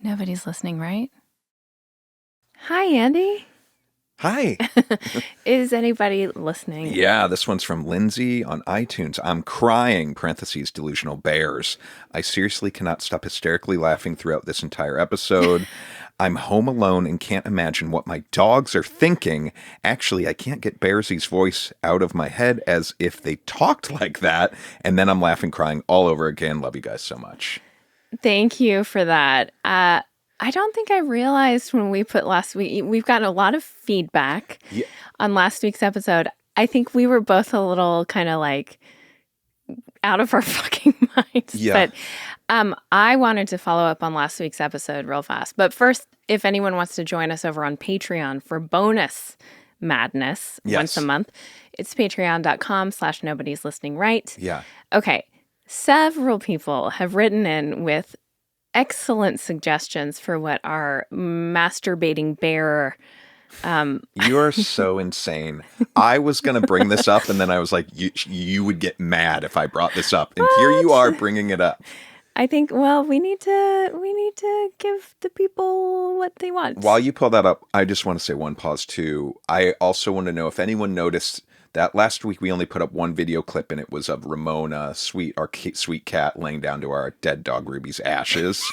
Nobody's listening, right? Hi, Andy. Hi. Is anybody listening? Yeah, this one's from Lindsay on iTunes. I'm crying, parentheses, delusional bears. I seriously cannot stop hysterically laughing throughout this entire episode. I'm home alone and can't imagine what my dogs are thinking. Actually, I can't get Bearsy's voice out of my head as if they talked like that. And then I'm laughing, crying all over again. Love you guys so much. Thank you for that. I don't think I realized when we put last week, we've gotten a lot of feedback on last week's episode. I think we were both a little kind of like out of our fucking minds. Yeah. But I wanted to follow up on last week's episode real fast. But first, if anyone wants to join us over on Patreon for bonus madness once a month, it's patreon.com/nobody's listening right. Yeah. Okay. Several people have written in with excellent suggestions for what our masturbating bear. You are so insane. I was going to bring this up, and then I was like, you would get mad if I brought this up. And here you are bringing it up. I think, well, we need to give the people what they want. While you pull that up, I just want to say one pause too. I also want to know if anyone noticed that last week we only put up one video clip, and it was of Ramona, our sweet cat, laying down to our dead dog Ruby's ashes.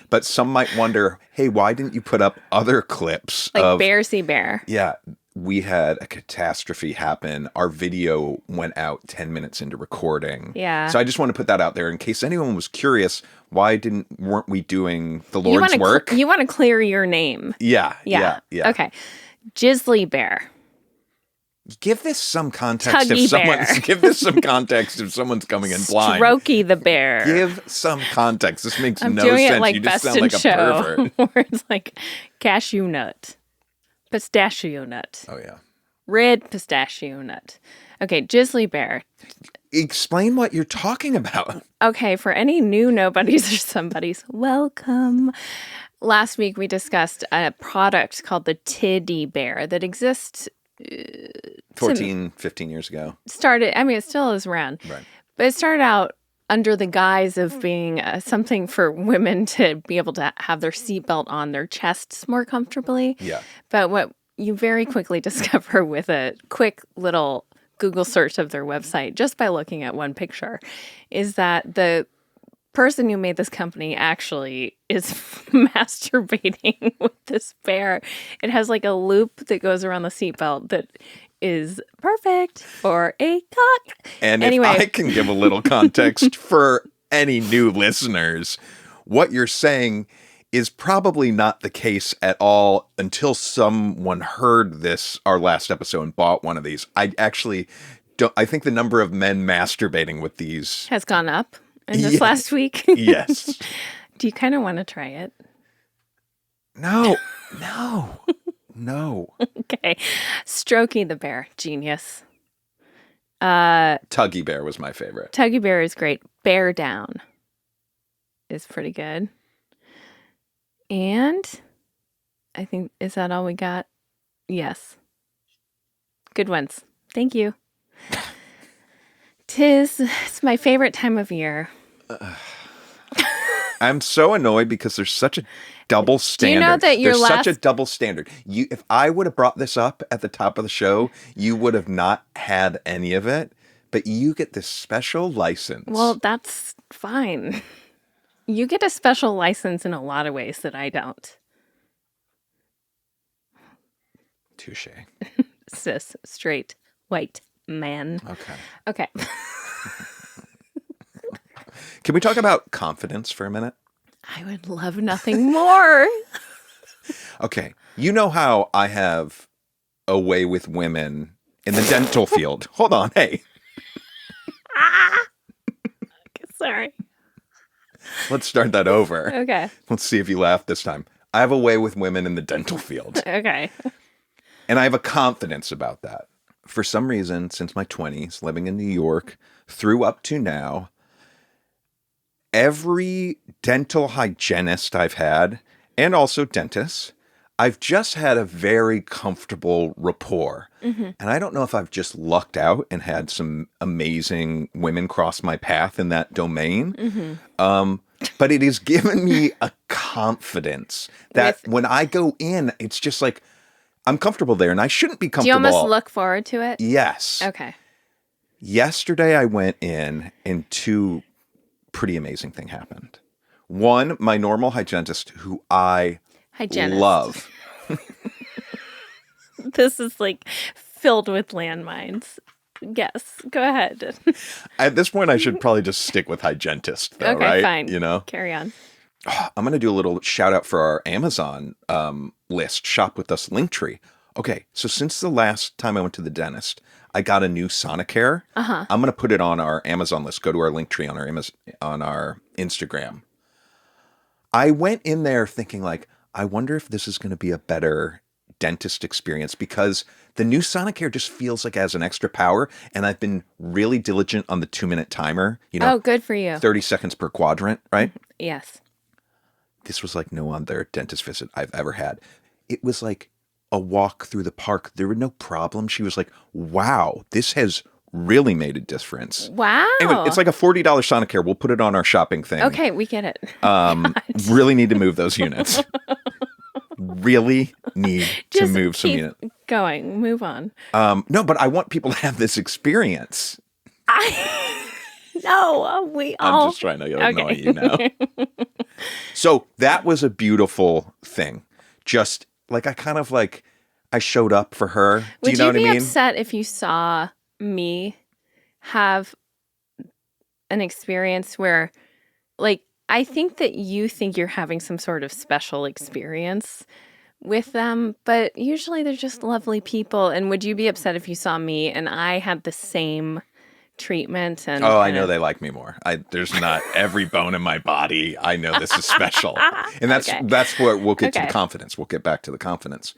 But some might wonder, hey, why didn't you put up other clips? Like Bear See Bear. Yeah, we had a catastrophe happen. Our video went out 10 minutes into recording. Yeah. So I just want to put that out there in case anyone was curious, why weren't we doing the Lord's work? You want to clear your name. Yeah. Okay. Jizzly Bear. Give this some context Tuggy if someone's coming in blind. Strokey the bear. Give some context. This makes I'm no doing sense. It like You just Best sound in like a Show, pervert. where it's like cashew nut, pistachio nut. Oh yeah. Red pistachio nut. Okay, Jizzly Bear. Explain what you're talking about. Okay, for any new nobodies or somebodies, welcome. Last week we discussed a product called the Titty Bear that exists 15 years ago. It still is around. Right. But it started out under the guise of being something for women to be able to have their seatbelt on their chests more comfortably. Yeah. But what you very quickly discover with a quick little Google search of their website, just by looking at one picture, is that the person who made this company actually is masturbating with this bear. It has like a loop that goes around the seatbelt that is perfect for a cock. And anyway, if I can give a little context for any new listeners, what you're saying is probably not the case at all until someone heard our last episode and bought one of these. I think the number of men masturbating with these has gone up. And this last week? Yes. Do you kind of want to try it? No. Okay. Strokey the Bear. Genius. Tuggy Bear was my favorite. Tuggy Bear is great. Bear Down is pretty good. And I think, is that all we got? Yes. Good ones. Thank you. It's my favorite time of year. I'm so annoyed because there's such a double standard. Do you know that there's such a double standard. If I would have brought this up at the top of the show, you would have not had any of it, but you get this special license. Well, that's fine. You get a special license in a lot of ways that I don't. Touche. Cis, straight, white man. Okay. Can we talk about confidence for a minute? I would love nothing more. Okay. You know how I have a way with women in the dental field. Hold on. Hey. Sorry. Let's start that over. Okay. Let's see if you laugh this time. I have a way with women in the dental field. Okay. And I have a confidence about that. For some reason, since my 20s, living in New York, through up to now, every dental hygienist I've had and also dentists, I've just had a very comfortable rapport. And I don't know if I've just lucked out and had some amazing women cross my path in that domain. But it has given me a confidence that when I go in, it's just like, I'm comfortable there and I shouldn't be comfortable. Do you almost look forward to it? Yes. Okay. Yesterday I went in and two pretty amazing things happened. One, my normal hygienist who I love. This is like filled with landmines. Yes, go ahead. At this point, I should probably just stick with hygienist, though, Okay, right? fine. You know, Carry on. I'm going to do a little shout out for our Amazon list, Shop With Us Linktree. Okay, so since the last time I went to the dentist, I got a new Sonicare. I'm going to put it on our Amazon list. Go to our Linktree on our Instagram. I went in there thinking like, I wonder if this is going to be a better dentist experience because the new Sonicare just feels like it has an extra power, and I've been really diligent on the 2-minute timer. You know, oh, good for you. 30 seconds per quadrant, right? Yes. This was like no other dentist visit I've ever had. It was like a walk through the park. There were no problems. She was like, wow, this has really made a difference. Wow. Anyway, it's like a $40 Sonicare. We'll put it on our shopping thing. Okay, we get it. Really need to move those units. Really need to move some units. Going. Move on. No, but I want people to have this experience. No, I'm just trying to annoy you now. So that was a beautiful thing. Just like I showed up for her. Do you know what I mean? Would you be upset if you saw me have an experience where, like, I think that you think you're having some sort of special experience with them, but usually they're just lovely people. And would you be upset if you saw me and I had the same treatment? And I know they like me more. There's not every bone in my body. I know this is special, and that's where we'll get to the confidence. We'll get back to the confidence.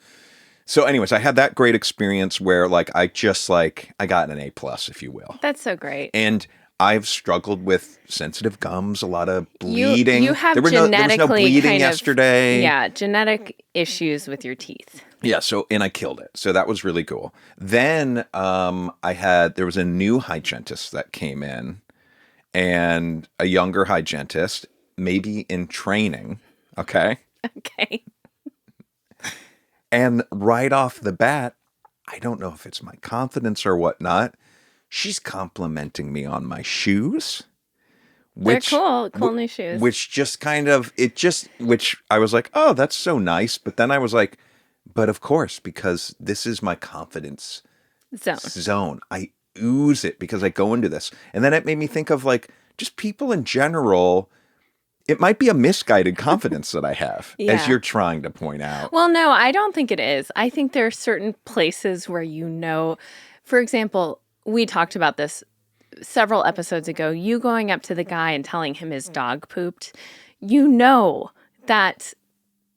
So, anyways, I had that great experience where, like, I got an A+, if you will. That's so great. And I've struggled with sensitive gums, a lot of bleeding. You have there was no bleeding yesterday. Genetic issues with your teeth. Yeah, and I killed it. So that was really cool. Then there was a new hygienist that came in, and a younger hygienist, maybe in training. Okay. Okay. And right off the bat, I don't know if it's my confidence or whatnot, she's complimenting me on my shoes. They're cool new shoes. Which just which I was like, oh, that's so nice. But then I was like, but of course, because this is my confidence zone. I ooze it because I go into this. And then it made me think of like just people in general. It might be a misguided confidence that I have, as you're trying to point out. Well, no, I don't think it is. I think there are certain places where for example, we talked about this several episodes ago, you going up to the guy and telling him his dog pooped, you know that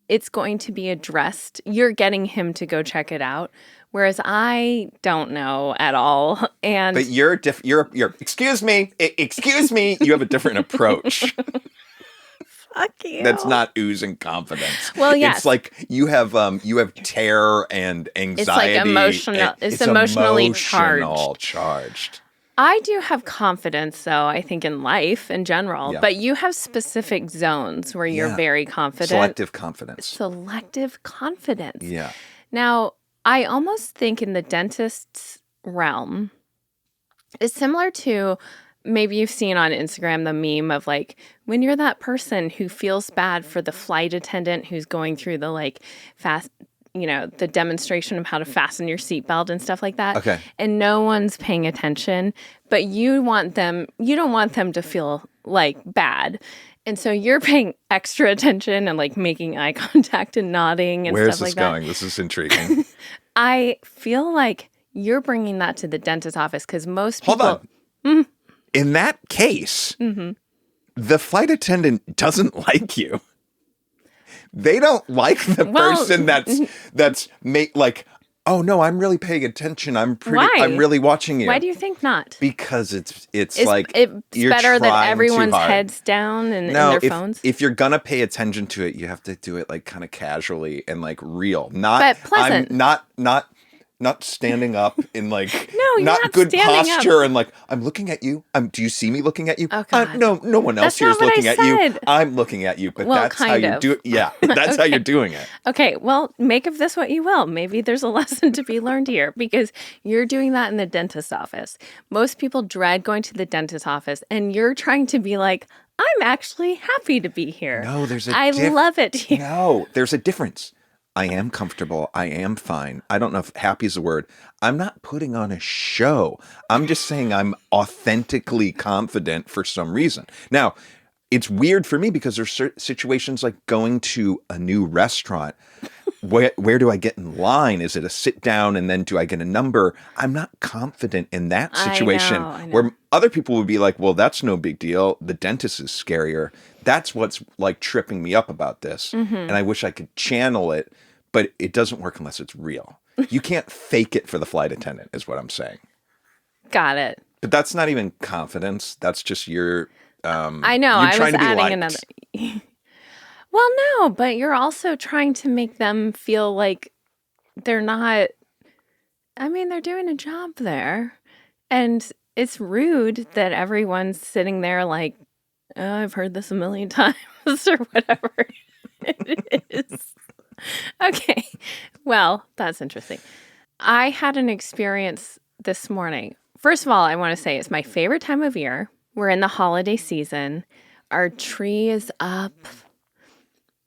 it's going to be addressed. You're getting him to go check it out. Whereas I don't know at all. But you're excuse me, you have a different approach. Fuck you. That's not oozing confidence. Well, yes. It's like you have terror and anxiety. It's like emotional. It's emotionally charged. I do have confidence, though, I think, in life in general. Yeah. But you have specific zones where you're very confident. Selective confidence. Selective confidence. Yeah. Now, I almost think in the dentist's realm, it's similar to... Maybe you've seen on Instagram the meme of like when you're that person who feels bad for the flight attendant who's going through the like the demonstration of how to fasten your seatbelt and stuff like that. Okay. And no one's paying attention, but you don't want them to feel like bad. And so you're paying extra attention and like making eye contact and nodding and stuff like that. Where's this going? This is intriguing. I feel like you're bringing that to the dentist's office because most people... Hold on. In that case, the flight attendant doesn't like you. They don't like the person that's like Oh no, I'm really paying attention. I'm Why? really watching you. Why do you think not? Because it's Is like it's you're better that trying too everyone's hard. heads down and in No, their phones? if you're gonna pay attention to it, you have to do it like kind of casually and like real. Not But I'm pleasant. not standing up in like No, you're not not good standing up. posture and like I'm looking at you. Do you see me looking at you? Oh, God. No one else That's here not is what I looking at you. said. I'm looking at you. But Well, that's how kind you of. do it. Yeah, that's how Okay. you're doing it. Okay, well, make of this what you will. Maybe there's a lesson to be learned here because you're doing that in the dentist office. Most people dread going to the dentist office, and you're trying to be like, I'm actually happy to be here. No, there's a I love it here. No, there's a difference. I am comfortable. I am fine. I don't know if happy is the word. I'm not putting on a show. I'm just saying I'm authentically confident for some reason. Now, it's weird for me because there's situations like going to a new restaurant. Where do I get in line? Is it a sit down and then do I get a number? I'm not confident in that situation I know. where other people would be like, well, that's no big deal. The dentist is scarier. That's what's like tripping me up about this. And I wish I could channel it, but it doesn't work unless it's real. You can't fake it for the flight attendant is what I'm saying. Got it. But that's not even confidence. That's just your I know. you're I trying was to be adding liked. another. Well, no, but you're also trying to make them feel like they're not. I mean, they're doing a job there. And it's rude that everyone's sitting there like, oh, I've heard this a million times or whatever it is. Okay. Well, that's interesting. I had an experience this morning. First of all, I want to say it's my favorite time of year. We're in the holiday season. Our tree is up.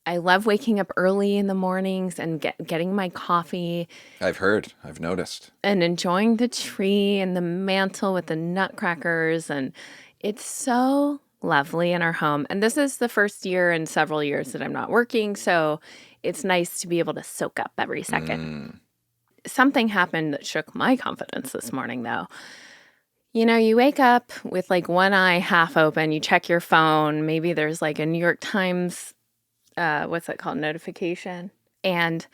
I love waking up early in the mornings and getting my coffee I've heard. I've noticed. and enjoying the tree and the mantle with the nutcrackers. And it's so lovely in our home. And this is the first year in several years that I'm not working. So it's nice to be able to soak up every second. Something happened that shook my confidence this morning, though. You know, you wake up with like one eye half open, you check your phone. Maybe there's like a New York Times, what's that called, notification. And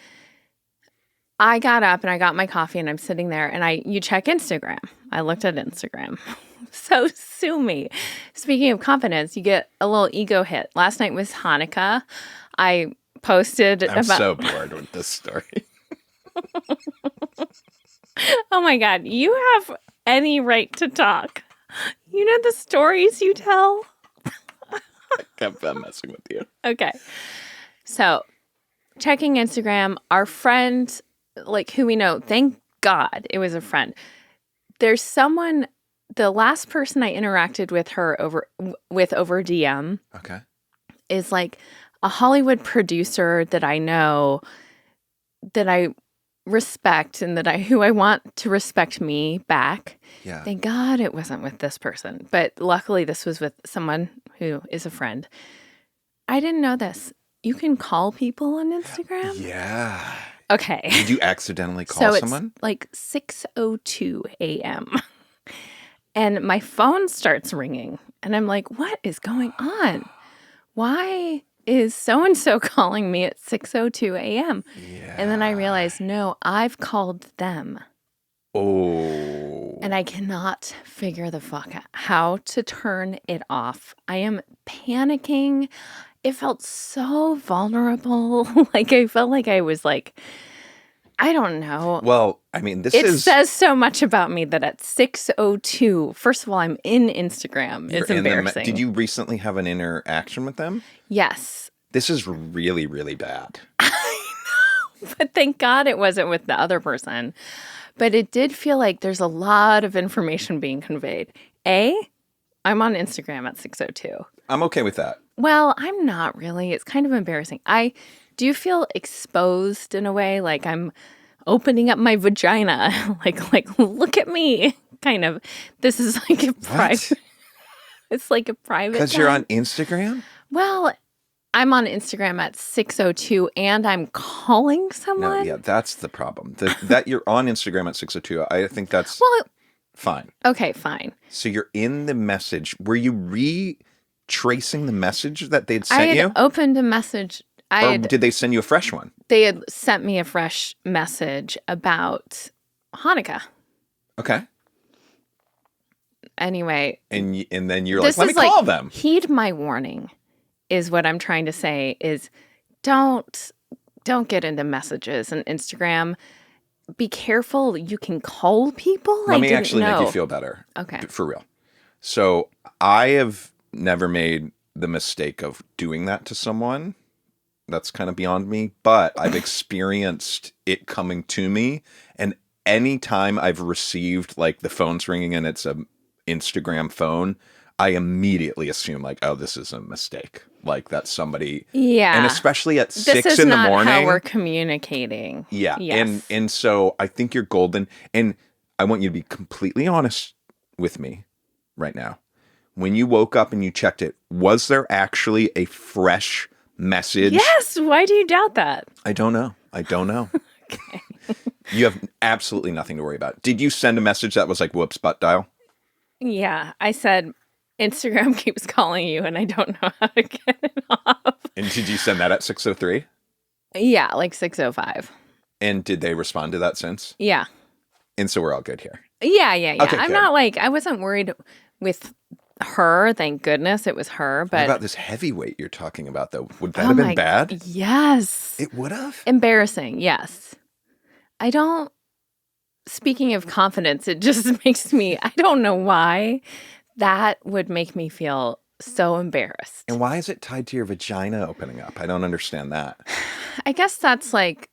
I got up and I got my coffee and I'm sitting there and you check Instagram. I looked at Instagram. So sue me. Speaking of confidence, you get a little ego hit. Last night was Hanukkah. I posted I'm so bored with this story. Oh my God, you have any right to talk. You know the stories you tell? I'm messing with you. Okay. So, checking Instagram, our friend, like who we know, thank God it was a friend. There's someone, the last person I interacted with her over DM Okay. is like a Hollywood producer that I know, that I respect and who I want to respect me back. Yeah. Thank God it wasn't with this person. But luckily this was with someone who is a friend. I didn't know this. You can call people on Instagram? Yeah. Okay. Did you accidentally call So someone? it's like 6:02 a.m. and my phone starts ringing and I'm like, what is going on? Why is so-and-so calling me at 6:02 a.m.? Yeah. And then I realized, no, I've called them. Oh. And I cannot figure the fuck out how to turn it off. I am panicking. It felt so vulnerable. Like I felt like I was like, I don't know. Well, I mean, It says so much about me that at 6:02, first of all, I'm in Instagram. you're It's in the embarrassing. Did you recently have an interaction with them? Yes. This is really, really bad. But thank God it wasn't with the other person. But it did feel like there's a lot of information being conveyed. I'm on Instagram at 6:02. I'm okay with that. Well, I'm not really. It's kind of embarrassing. I do feel exposed in a way, like I'm opening up my vagina, like look at me, kind of. This is like a private. It's like a private. Because you're on Instagram? Well, I'm on Instagram at 6:02 and I'm calling someone. No, yeah, that's the problem. That you're on Instagram at 6:02. I think that's fine. Okay, fine. So you're in the message. Were you retracing the message that they'd I sent had you? opened a message. Or did they send you a fresh one? They had sent me a fresh message about Hanukkah. Okay. Anyway. And then you're like, let me call them. Heed my warning is what I'm trying to say is don't get into messages and Instagram. Be careful. You can call people. Let me actually make you feel better. Okay. For real. So I have never made the mistake of doing that to someone. That's kind of beyond me. But I've experienced it coming to me. And anytime I've received like the phone's ringing and it's an Instagram phone, I immediately assume like, oh, this is a mistake. Like that's somebody. Yeah. And especially at 6 in the morning. This is not how we're communicating. Yeah. Yes. And so I think you're golden. And I want you to be completely honest with me right now. When you woke up and you checked it, was there actually a fresh message? Yes. Why do you doubt that? I don't know. Okay. You have absolutely nothing to worry about. Did you send a message that was like, whoops, butt dial? Yeah. I said, Instagram keeps calling you and I don't know how to get it off. And did you send that at 6:03? Yeah, like 6:05. And did they respond to that since? Yeah. And so we're all good here. Yeah. Okay, I'm good. not like, I wasn't worried with her. Thank goodness it was her. But what about this heavyweight you're talking about, though? Would that have been bad? Yes. It would have? Embarrassing, yes. Speaking of confidence, it just makes me, I don't know why. That would make me feel so embarrassed. And why is it tied to your vagina opening up? I don't understand that. I guess that's like...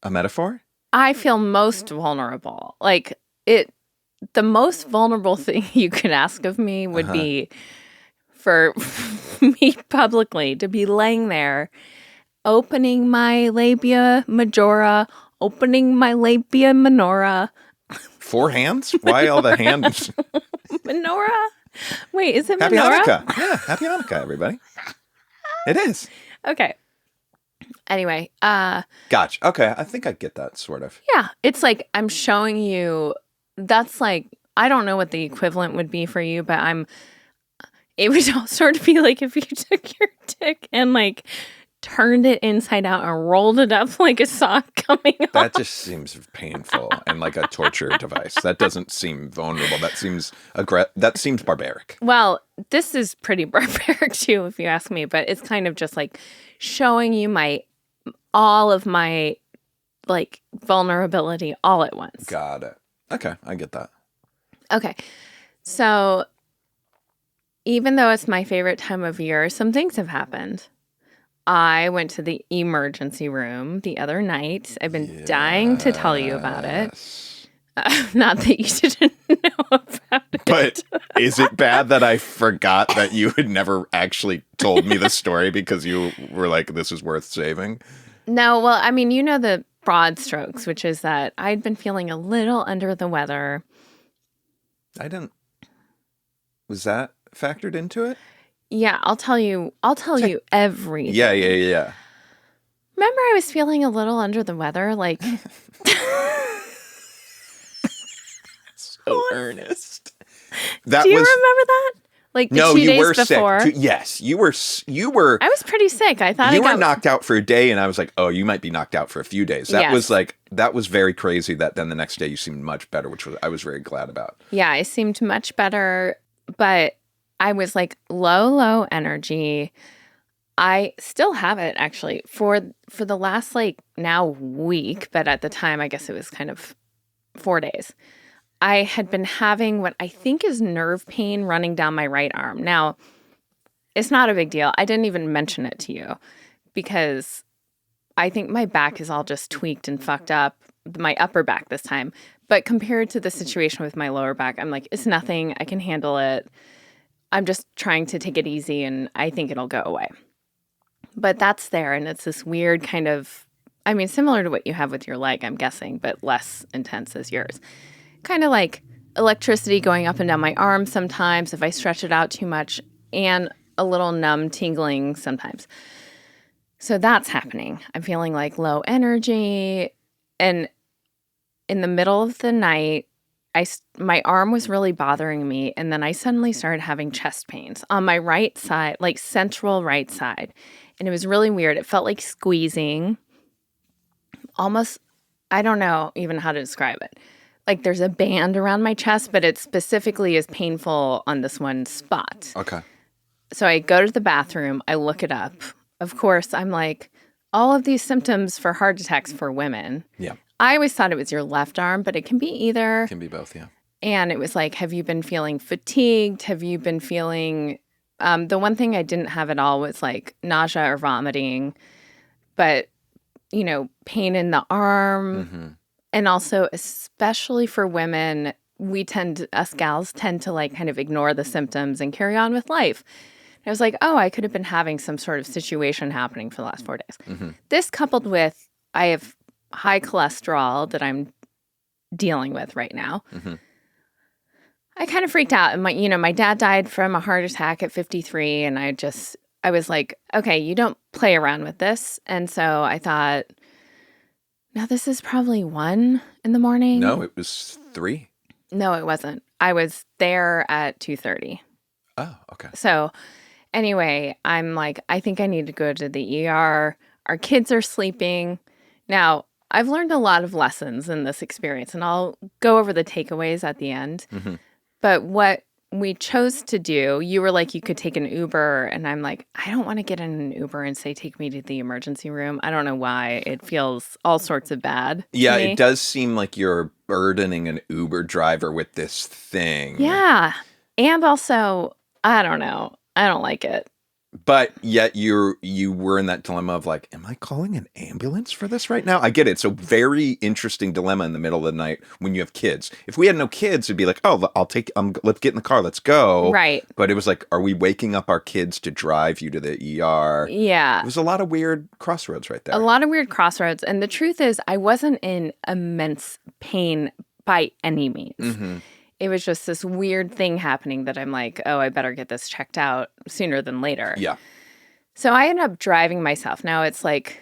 a metaphor? I feel most vulnerable. Like, the most vulnerable thing you could ask of me would be for me publicly to be laying there, opening my labia majora, opening my labia minora. 4 hands? Why all the hands? Menorah? Wait, is it Happy menorah? Hanukkah. Yeah, happy Hanukkah, everybody. It is. Okay. Anyway, Gotcha. Okay, I think I get that, sort of. yeah, it's like I'm showing you, that's like, I don't know what the equivalent would be for you, but it would sort of be like if you took your dick and like turned it inside out and rolled it up like a sock coming off. That just seems painful and like a torture device. That doesn't seem vulnerable. That seems that seems barbaric. Well, this is pretty barbaric too, if you ask me, but it's kind of just like showing you all of my like vulnerability all at once. Got it. Okay, I get that. Okay. So even though it's my favorite time of year, some things have happened. I went to the emergency room the other night. I've been dying to tell you about it. Not that you didn't know about it. But is it bad that I forgot that you had never actually told me the story because you were like, this is worth saving? No, well, I mean, you know the broad strokes, which is that I'd been feeling a little under the weather. I didn't. Was that factored into it? Yeah, I'll tell you everything. Yeah. Remember I was feeling a little under the weather? Like... So earnest. Do you remember that? Like the 2 days before? Sick. Yes, you were. I was pretty sick. I thought you were knocked out for a day, and I was like, "Oh, you might be knocked out for a few days." That was very crazy. That then the next day you seemed much better, which I was very glad about. Yeah, I seemed much better, but I was like low energy. I still have it actually for the last like now week, but at the time I guess it was kind of 4 days. I had been having what I think is nerve pain running down my right arm. Now, it's not a big deal. I didn't even mention it to you because I think my back is all just tweaked and fucked up, my upper back this time. But compared to the situation with my lower back, I'm like, it's nothing. I can handle it. I'm just trying to take it easy and I think it'll go away. But that's there, and it's this weird kind of, I mean, similar to what you have with your leg, I'm guessing, but less intense as yours. Kind of like electricity going up and down my arm sometimes if I stretch it out too much, and a little numb tingling sometimes. So that's happening. I'm feeling like low energy, and in the middle of the night, my arm was really bothering me, and then I suddenly started having chest pains on my right side, like central right side. And it was really weird. It felt like squeezing. Almost, I don't know even how to describe it. Like there's a band around my chest, but it specifically is painful on this one spot. Okay. So I go to the bathroom. I look it up. Of course, I'm like, all of these symptoms for heart attacks for women. Yeah. I always thought it was your left arm, but it can be either. Can be both, yeah. And it was like, have you been feeling fatigued? Have you been feeling... the one thing I didn't have at all was like nausea or vomiting, but, pain in the arm. Mm-hmm. And also, especially for women, us gals tend to like kind of ignore the symptoms and carry on with life. I was like, oh, I could have been having some sort of situation happening for the last 4 days. Mm-hmm. This coupled with I have high cholesterol that I'm dealing with right now. Mm-hmm. I kind of freaked out. And my dad died from a heart attack at 53. And I was like, okay, you don't play around with this. And so I thought, now this is probably 1 in the morning. No, it was 3. No, it wasn't. I was there at 2:30. Oh, okay. So anyway, I'm like, I think I need to go to the ER. Our kids are sleeping. Now, I've learned a lot of lessons in this experience, and I'll go over the takeaways at the end. Mm-hmm. But what we chose to do, you were like, you could take an Uber. And I'm like, I don't want to get in an Uber and say, take me to the emergency room. I don't know why. It feels all sorts of bad. Yeah, to me. it does seem like you're burdening an Uber driver with this thing. Yeah. And also, I don't know. I don't like it. But yet you were in that dilemma of like, am I calling an ambulance for this right now? I get it. So very interesting dilemma in the middle of the night when you have kids. If we had no kids, it'd be like, oh, let's get in the car, let's go. Right. But it was like, are we waking up our kids to drive you to the ER? Yeah. It was a lot of weird crossroads right there. A lot of weird crossroads. And the truth is, I wasn't in immense pain by any means. Mm-hmm. It was just this weird thing happening that I'm like, oh, I better get this checked out sooner than later. Yeah. So I ended up driving myself. Now it's like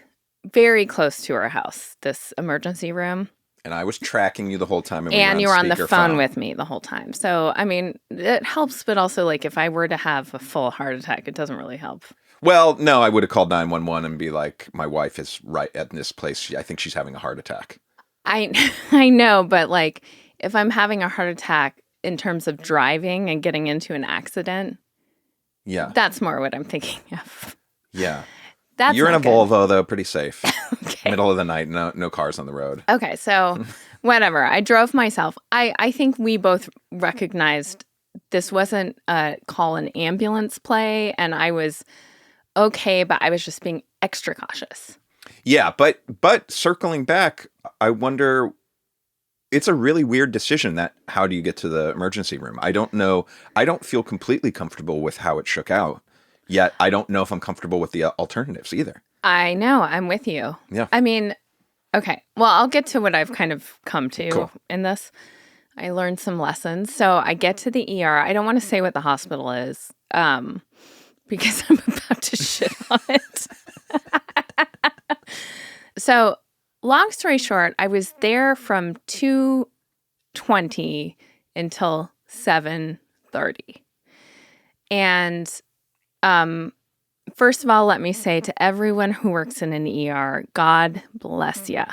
very close to our house, this emergency room. And I was tracking you the whole time. And you were on the phone with me the whole time. So, I mean, it helps, but also like if I were to have a full heart attack, it doesn't really help. Well, no, I would have called 911 and be like, my wife is right at this place. I think she's having a heart attack. I know, but like if I'm having a heart attack in terms of driving and getting into an accident, yeah, that's more what I'm thinking of. Yeah. That's You're in a good. Volvo, though, pretty safe. Okay. Middle of the night, no cars on the road. Okay, so whatever. I drove myself. I think we both recognized this wasn't a call an ambulance play, and I was okay, but I was just being extra cautious. Yeah, but circling back, I wonder, it's a really weird decision that how do you get to the emergency room? I don't know. I don't feel completely comfortable with how it shook out, yet I don't know if I'm comfortable with the alternatives either. I know. I'm with you. Yeah. I mean, okay. Well, I'll get to what I've kind of come to in this. I learned some lessons. So I get to the ER. I don't want to say what the hospital is because I'm about to shit on it. So long story short, I was there from 2:20 until 7:30. And first of all, let me say to everyone who works in an ER, God bless ya.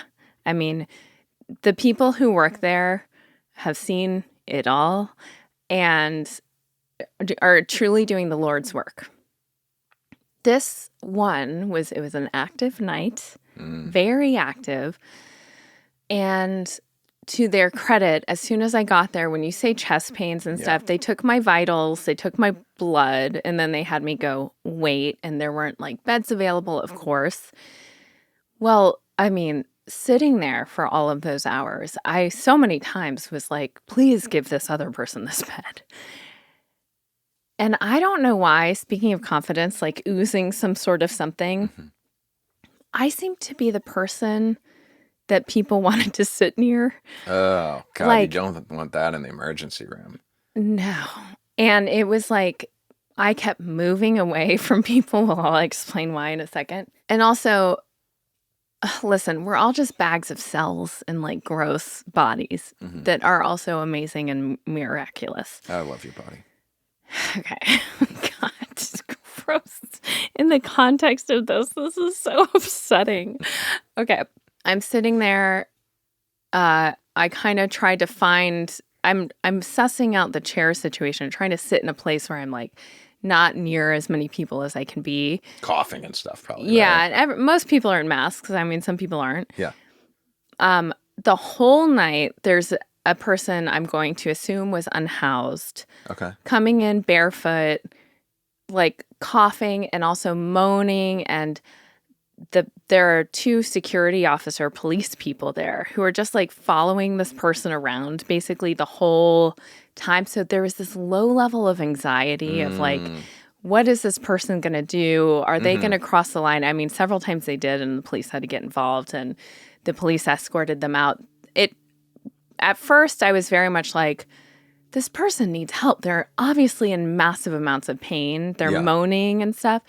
I mean, the people who work there have seen it all and are truly doing the Lord's work. This one was an active night, very active. And to their credit, as soon as I got there, when you say chest pains and stuff, they took my vitals, they took my blood, and then they had me go wait. And there weren't like beds available, of course. Well, I mean, sitting there for all of those hours, I so many times was like, please give this other person this bed. And I don't know why, speaking of confidence, like oozing some sort of something, I seem to be the person that people wanted to sit near. Oh, God, like, you don't want that in the emergency room. No. And it was like, I kept moving away from people. Well, I'll explain why in a second. And also, listen, we're all just bags of cells and like gross bodies that are also amazing and miraculous. I love your body. Okay. God, gross. in the context of this is so upsetting. Okay. I'm sitting there. I kind of tried to find, I'm sussing out the chair situation, trying to sit in a place where I'm like not near as many people as I can be. Coughing and stuff, probably. Yeah. Right? And most people are in masks. I mean, some people aren't. Yeah. The whole night, there's a person I'm going to assume was unhoused. Okay. Coming in barefoot, like coughing and also moaning, and there are 2 security officer police people there who are just like following this person around basically the whole time. So there was this low level of anxiety of like, what is this person going to do? Are they going to cross the line? I mean, several times they did, and the police had to get involved, and the police escorted them out. At first, I was very much like, this person needs help. They're obviously in massive amounts of pain. They're moaning and stuff.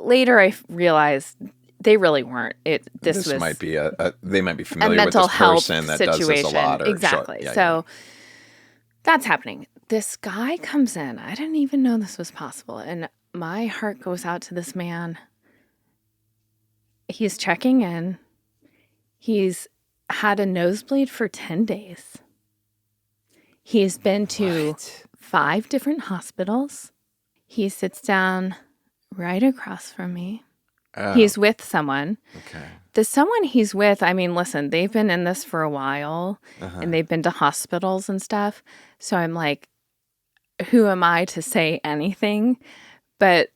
Later, I realized they really weren't. This was might be they might be a familiar with mental this health person that situation. does this a lot. Or Exactly. So that's happening. This guy comes in. I didn't even know this was possible. And my heart goes out to this man. He's checking in. He's had a nosebleed for 10 days. He's been to 5 different hospitals. He sits down right across from me. Oh. He's with someone. Okay. The someone he's with, I mean, listen, they've been in this for a while, and they've been to hospitals and stuff. So I'm like, who am I to say anything? But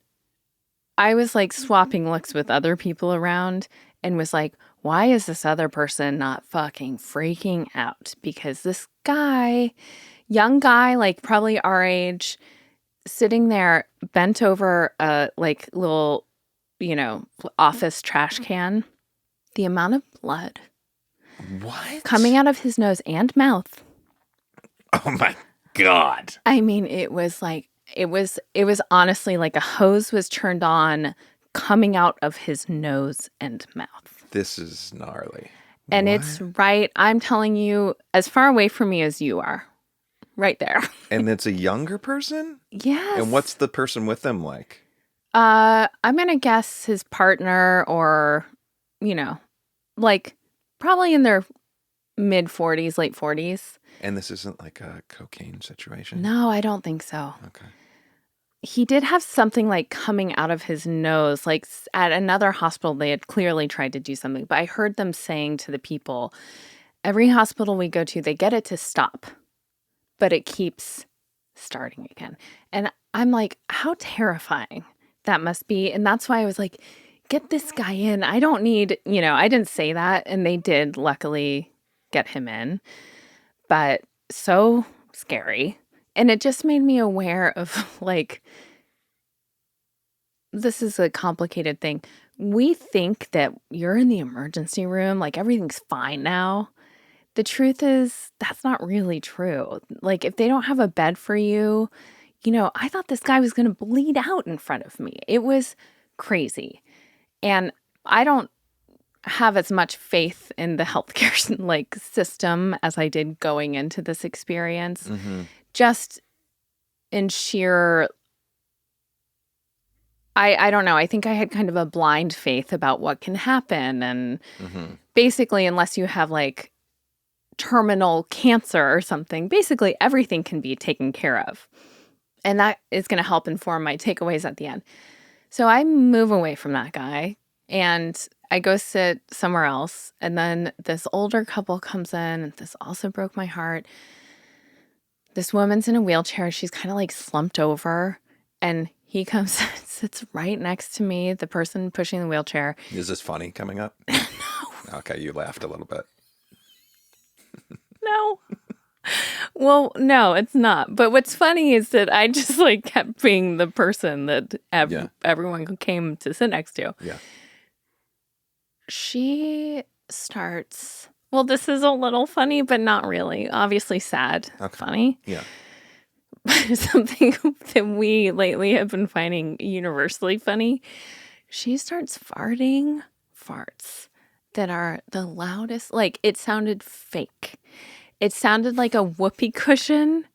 I was like swapping looks with other people around and was like, why is this other person not fucking freaking out? Because this guy, young guy, like probably our age, sitting there bent over a like little, office trash can, the amount of blood coming out of his nose and mouth. Oh my God. I mean, it was honestly like a hose was turned on coming out of his nose and mouth. This is gnarly. And it's right, I'm telling you, as far away from me as you are. Right there. And it's a younger person? Yes. And what's the person with them like? I'm going to guess his partner or, like probably in their mid-40s, late 40s. And this isn't like a cocaine situation? No, I don't think so. Okay. He did have something like coming out of his nose. Like at another hospital, they had clearly tried to do something. But I heard them saying to the people, every hospital we go to, they get it to stop. But it keeps starting again. And I'm like, how terrifying that must be. And that's why I was like, get this guy in. I don't need, I didn't say that. And they did luckily get him in. But so scary. And it just made me aware of like, this is a complicated thing. We think that you're in the emergency room, like everything's fine now. The truth is, that's not really true. Like, if they don't have a bed for you, I thought this guy was going to bleed out in front of me. It was crazy. And I don't have as much faith in the healthcare like system as I did going into this experience. Just in sheer, I don't know. I think I had kind of a blind faith about what can happen. And basically, unless you have like terminal cancer or something, basically everything can be taken care of. And that is going to help inform my takeaways at the end. So I move away from that guy and I go sit somewhere else. And then this older couple comes in, and this also broke my heart. This woman's in a wheelchair. She's kind of like slumped over, and he comes and sits right next to me, the person pushing the wheelchair. Is this funny coming up? No. Okay, you laughed a little bit. No. Well, no, it's not. But what's funny is that I just like kept being the person that everyone came to sit next to. Yeah. She starts, well, this is a little funny, but not really. Obviously sad. Okay. Funny. Yeah. Something that we lately have been finding universally funny. She starts farting farts that are the loudest. Like, it sounded fake. It sounded like a whoopee cushion,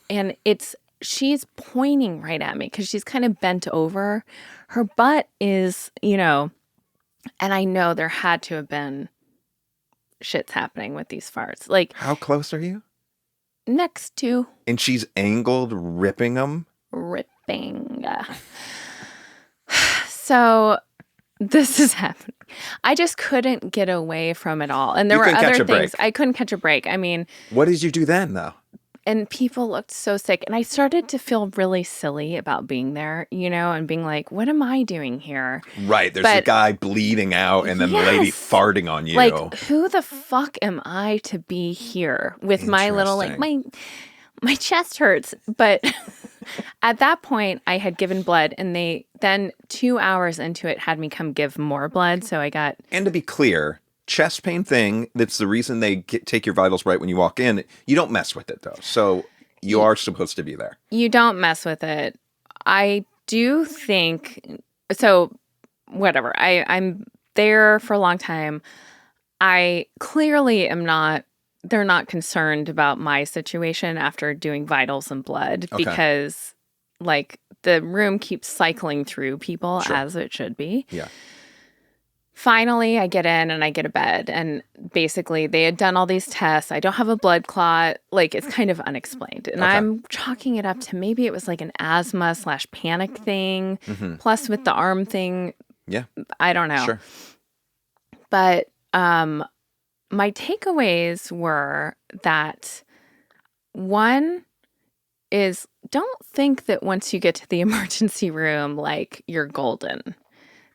and it's she's pointing right at me because she's kind of bent over. Her butt is, and I know there had to have been shits happening with these farts. Like, How close are you? next to And she's angled, ripping them? ripping. So this is happening. I just couldn't get away from it all. And there were other things. I couldn't catch a break. I mean, what did you do then, though? And people looked so sick. And I started to feel really silly about being there, and being like, what am I doing here? Right. There's a guy bleeding out and then the lady farting on you. Like, who the fuck am I to be here with my little, like, my chest hurts. But at that point, I had given blood, and they then 2 hours into it had me come give more blood. So I got... And to be clear... chest pain thing, that's the reason they take your vitals right when you walk in. You don't mess with it, though. So you are supposed to be there. You don't mess with it. I do think... So, whatever. I'm there for a long time. I clearly am not... They're not concerned about my situation after doing vitals and blood because, like, the room keeps cycling through people as it should be. Yeah. Finally, I get in and I get a bed, and basically they had done all these tests. I don't have a blood clot. Like, it's kind of unexplained. And I'm chalking it up to maybe it was like an asthma/panic thing, plus with the arm thing. Yeah. I don't know. Sure. But my takeaways were that one is, don't think that once you get to the emergency room, like, you're golden.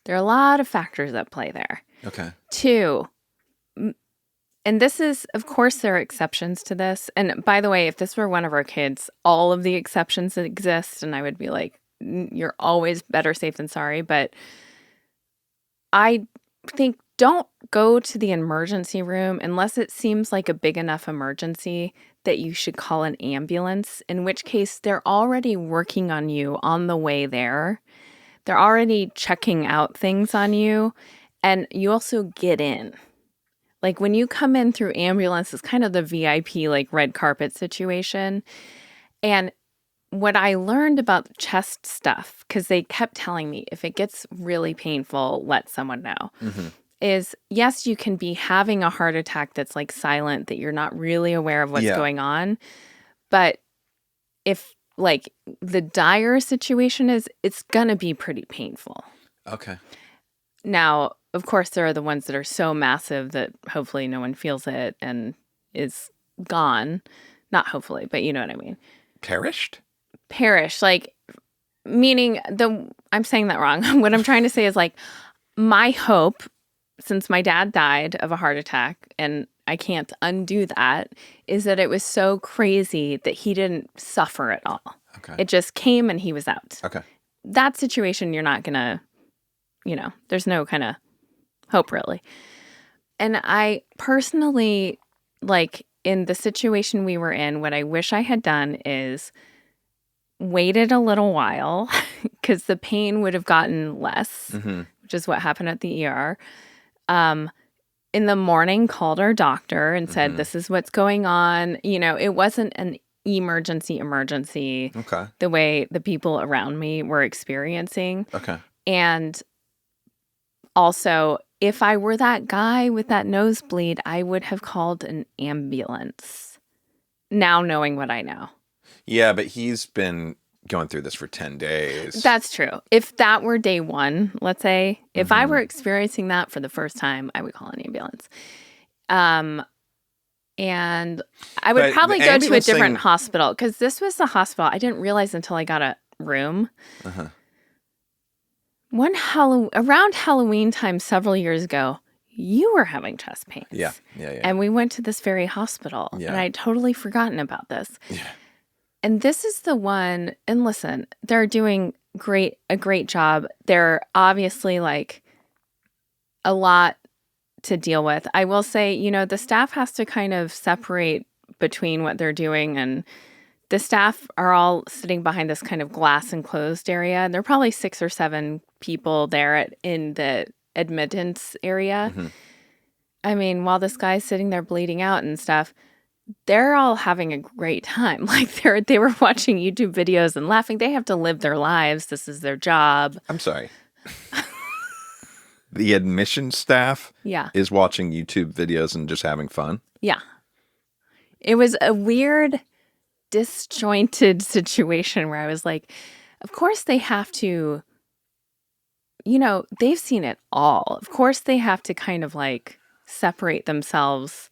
There are a lot of factors at play there. Okay. 2, and this is, of course, there are exceptions to this. And by the way, if this were one of our kids, all of the exceptions exist, and I would be like, you're always better safe than sorry. But I think don't go to the emergency room unless it seems like a big enough emergency that you should call an ambulance, in which case they're already working on you on the way there. They're already checking out things on you, and you also get in. Like, when you come in through ambulance, it's kind of the VIP, like, red carpet situation. And what I learned about chest stuff, because they kept telling me, if it gets really painful, let someone know, is, yes, you can be having a heart attack that's, like, silent, that you're not really aware of what's going on. But if, like, the dire situation is, it's gonna be pretty painful. Okay. Now, of course, there are the ones that are so massive that hopefully no one feels it and is gone. Not hopefully, but you know what I mean. Perished? Like, meaning I'm saying that wrong. What I'm trying to say is, like, my hope, since my dad died of a heart attack, and I can't undo that, is that it was so crazy that he didn't suffer at all. Okay. It just came and he was out. Okay. That situation, you're not going to, there's no kind of hope, really. And I personally, like, in the situation we were in, what I wish I had done is waited a little while because the pain would have gotten less, which is what happened at the ER. In the morning, called our doctor and said, this is what's going on. It wasn't an emergency the way the people around me were experiencing. Okay. And also, if I were that guy with that nosebleed, I would have called an ambulance. Now knowing what I know. Yeah, but he's been going through this for 10 days. That's true. If that were day one, let's say, if I were experiencing that for the first time, I would call an ambulance. And I would probably go to a different hospital, because this was the hospital. I didn't realize until I got a room. Around Halloween time several years ago, you were having chest pains. Yeah. And we went to this very hospital, and I'd totally forgotten about this. Yeah. And this is the one, and listen, they're doing a great job. They're obviously, like, a lot to deal with. I will say, the staff has to kind of separate between what they're doing, and the staff are all sitting behind this kind of glass enclosed area. And there are probably 6 or 7 people there in the admittance area. I mean, while this guy's sitting there bleeding out and stuff, they're all having a great time. Like they were watching YouTube videos and laughing. They have to live their lives. This is their job. I'm sorry. The admission staff Yeah. is watching YouTube videos and just having fun. Yeah. It was a weird, disjointed situation where I was like, of course they have to, they've seen it all. Of course they have to kind of like separate themselves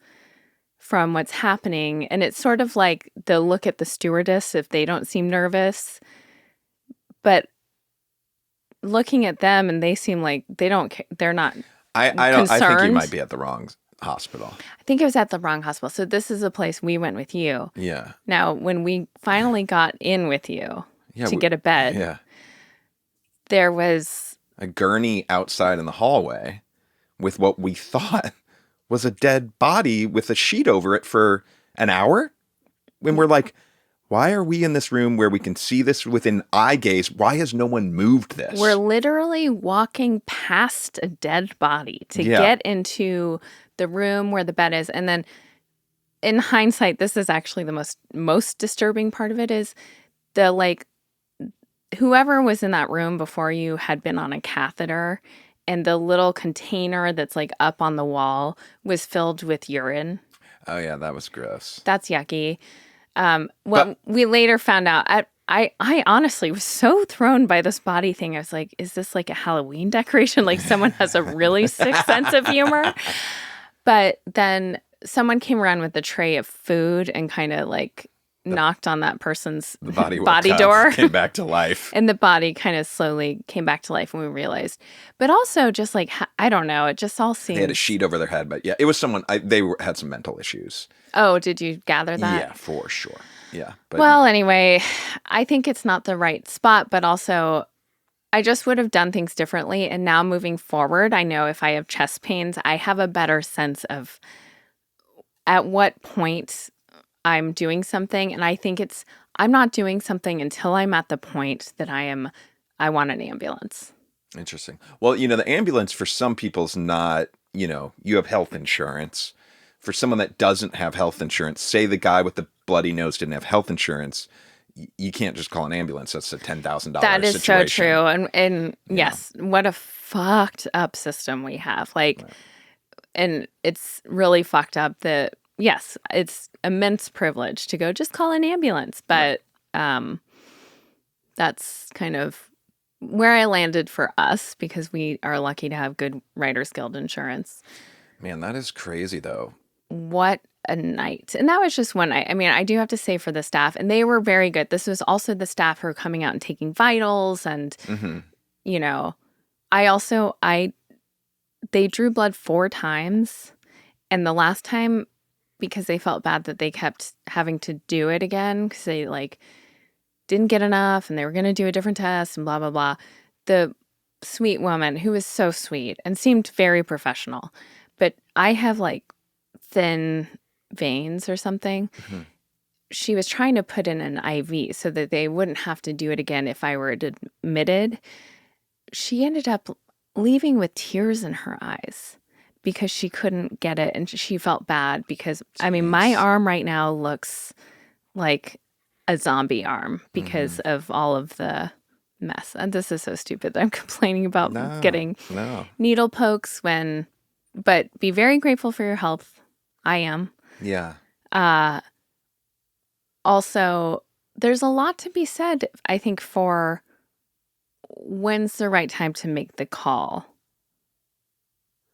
from what's happening. And it's sort of like they'll look at the stewardess if they don't seem nervous. But looking at them and they seem like they don't care. They're not I think you concerned. might be at the wrong hospital. I think it was at the wrong hospital. So this is a place we went with you. Yeah. Now, when we finally got in with you to get a bed, there was a gurney outside in the hallway with what we thought was a dead body with a sheet over it for an hour. When we're like, why are we in this room where we can see this within eye gaze? Why has no one moved this? We're literally walking past a dead body to get into the room where the bed is. And then in hindsight, this is actually the most disturbing part of it is whoever was in that room before you had been on a catheter, and the little container that's like up on the wall was filled with urine. Oh yeah, that was gross. That's yucky. We later found out, I honestly was so thrown by this body thing. I was like, is this like a Halloween decoration? Like someone has a really sick sense of humor. But then someone came around with a tray of food and kind of like knocked on that person's body door. Came back to life. And the body kind of slowly came back to life when we realized. But also just like, I don't know, it just all seems... They had a sheet over their head, but yeah, it was someone, had some mental issues. Oh, did you gather that? Yeah, for sure. Yeah. But well, anyway, I think it's not the right spot, but also I just would have done things differently. And now moving forward, I know if I have chest pains, I have a better sense of at what point I'm doing something. And I think I'm not doing something until I'm at the point that I want an ambulance. Interesting. Well, the ambulance for some people is not, you have health insurance. For someone that doesn't have health insurance, say the guy with the bloody nose didn't have health insurance, you can't just call an ambulance. That's a $10,000 That is situation. so true. And yes, what a fucked up system we have. Like, right. And it's really fucked up that, yes, it's immense privilege to go just call an ambulance. But that's kind of where I landed for us because we are lucky to have good Writers Guild insurance. Man, that is crazy, though. What a night. And that was just one night. I mean, I do have to say for the staff, and they were very good. This was also the staff who were coming out and taking vitals. And, they drew blood 4 times. And the last time, because they felt bad that they kept having to do it again, because they didn't get enough and they were going to do a different test and blah, blah, blah. The sweet woman who was so sweet and seemed very professional, but I have thin veins or something. Mm-hmm. She was trying to put in an IV so that they wouldn't have to do it again if I were admitted. She ended up leaving with tears in her eyes because she couldn't get it. And she felt bad because, my arm right now looks like a zombie arm because of all of the mess. And this is so stupid that I'm complaining about getting needle pokes but be very grateful for your health. I am. Yeah. Also, there's a lot to be said, I think, for when's the right time to make the call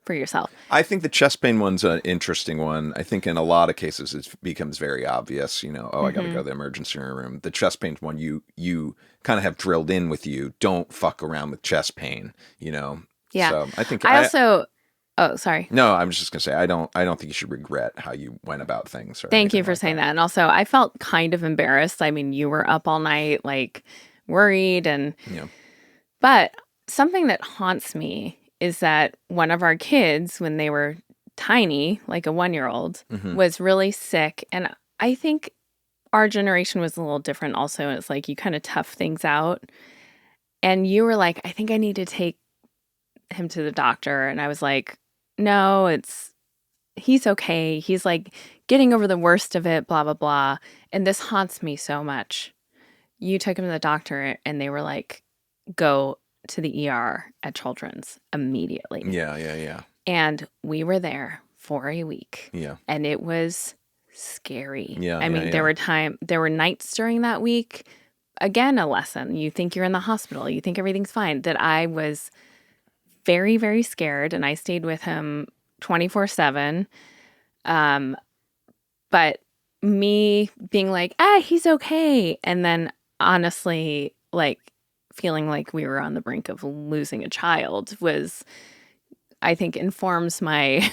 for yourself. I think the chest pain one's an interesting one. I think in a lot of cases it becomes very obvious, I got to go to the emergency room. The chest pain one, you kind of have drilled in with you. Don't fuck around with chest pain, Yeah. So I think Oh, sorry. No, I'm just going to say I don't think you should regret how you went about things. Thank you for saying that. And also, I felt kind of embarrassed. You were up all night, worried, and but something that haunts me is that one of our kids, when they were tiny, like a 1-year-old, was really sick, and I think our generation was a little different. Also, it's you kind of tough things out, and you were like, I think I need to take him to the doctor, and I was like, no, he's okay. He's like getting over the worst of it, blah, blah, blah. And this haunts me so much. You took him to the doctor and they were like, go to the ER at Children's immediately. Yeah. And we were there for a week. Yeah. And it was scary. Yeah. I mean, there were nights during that week. Again, a lesson. You think you're in the hospital. You think everything's fine. That I was very, very scared. And I stayed with him 24/7. But me being like, he's okay. And then honestly, like feeling like we were on the brink of losing a child was, I think, informs my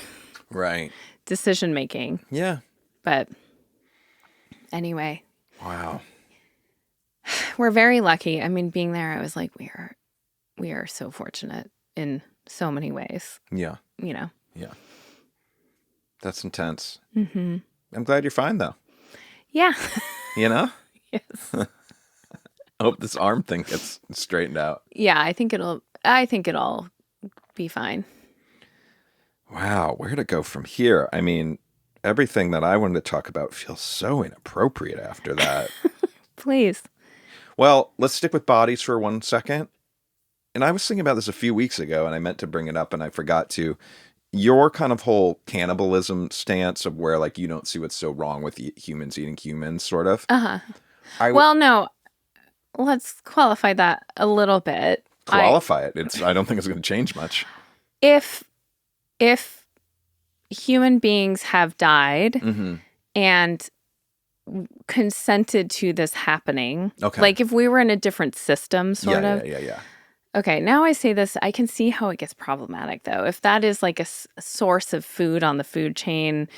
right decision making. Yeah. But anyway. Wow. We're very lucky. I mean, being there, I was like, we are so fortunate in so many ways. Yeah. You know. Yeah. That's intense. Mm-hmm. I'm glad you're fine, though. Yeah. You know? Yes. I hope this arm thing gets straightened out. Yeah, I think it'll be fine. Wow, where to go from here? I mean, everything that I wanted to talk about feels so inappropriate after that. Please. Well, let's stick with bodies for 1 second. And I was thinking about this a few weeks ago, and I meant to bring it up, and I forgot to. Your kind of whole cannibalism stance of where, like, you don't see what's so wrong with humans eating humans, sort of. Uh-huh. Well, no. Let's qualify that a little bit. Qualify it. I don't think it's going to change much. If human beings have died mm-hmm. and consented to this happening, okay. like if we were in a different system, sort of. Yeah. Okay, now I say this, I can see how it gets problematic, though. If that is like a source of food on the food chain,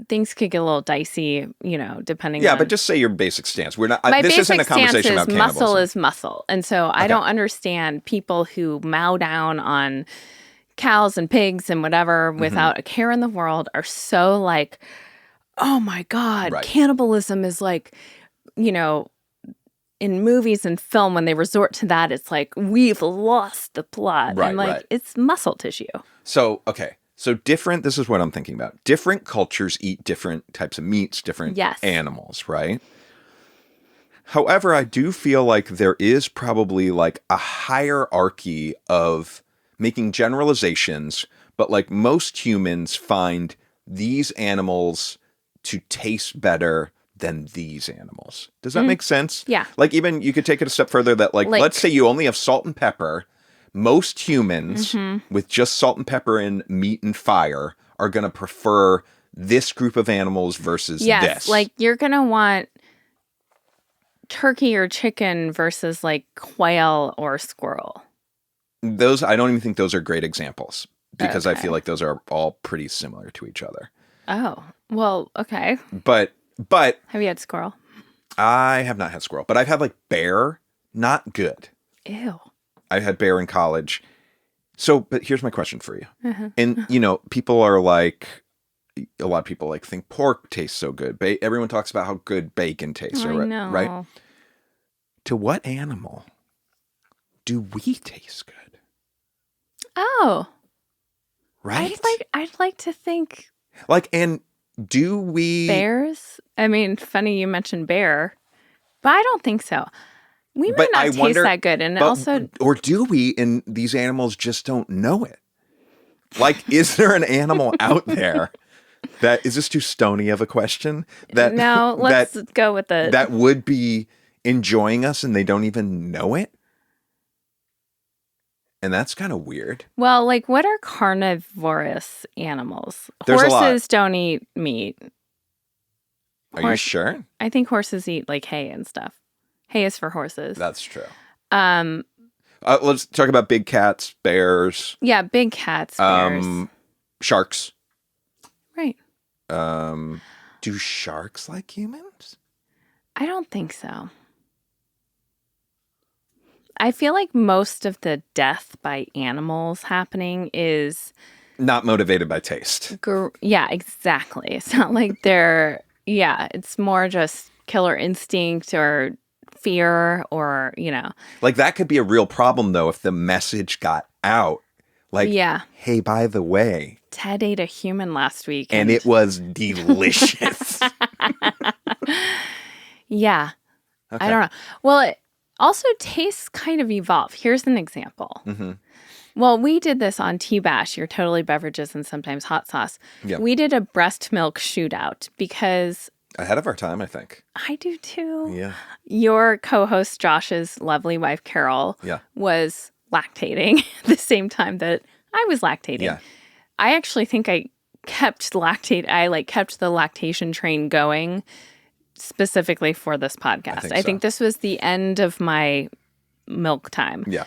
things could get a little dicey, you know, depending on... Yeah, but just say your basic stance. We're not. My this basic isn't a conversation stance about is cannibalism. muscle is muscle. And so I don't understand people who mow down on cows and pigs and whatever without a care in the world are so like, oh my God, cannibalism is like, you know... In movies and film, when they resort to that, it's like, we've lost the plot. Right, and like, it's muscle tissue. So, okay. So different, this is what I'm thinking about. Different cultures eat different types of meats, different animals, right? However, I do feel like there is probably like a hierarchy of making generalizations, but like most humans find these animals to taste better than these animals. Does that make sense? Yeah. Like even you could take it a step further that like let's say you only have salt and pepper. Most humans with just salt and pepper and meat and fire are going to prefer this group of animals versus this. Like you're going to want turkey or chicken versus like quail or squirrel. Those, I don't even think those are great examples because I feel like those are all pretty similar to each other. Oh, well, okay. But have you had squirrel? I have not had squirrel, but I've had like bear, not good. Ew. I had bear in college. So, but here's my question for you. And, you know, people are like, a lot of people like think pork tastes so good. Everyone talks about how good bacon tastes, right? To what animal do we taste good? Oh. Right? I'd like to think. Like, and do we... Bears? I mean, funny you mentioned bear, but I don't think so. We might not taste that good. And also... Or do we, and these animals just don't know it? Like, is there an animal out there that... Is this too stony of a question? No, let's go with it. That would be enjoying us and they don't even know it? And that's kind of weird. Well, like, what are carnivorous animals? There's horses don't eat meat. Are you sure? I think horses eat, like, hay and stuff. Hay is for horses. That's true. Let's talk about big cats, bears. Yeah, big cats, bears. Sharks. Right. Do sharks like humans? I don't think so. I feel like most of the death by animals happening is... Not motivated by taste. Yeah, exactly. It's not like they're... Yeah, it's more just killer instinct or fear or, you know. Like that could be a real problem, though, if the message got out. Like, hey, by the way, Ted ate a human last week. And it was delicious. Yeah. Okay. I don't know. Well, it also tastes kind of evolve. Here's an example. Mm-hmm. Well, we did this on Tea Bash, your Totally Beverages and Sometimes Hot Sauce. Yeah. We did a breast milk shootout because Ahead of our time, I think. I do too. Yeah. Your co-host Josh's lovely wife Carol was lactating at the same time that I was lactating. Yeah. I actually think I kept the lactation train going specifically for this podcast. I think this was the end of my milk time. Yeah.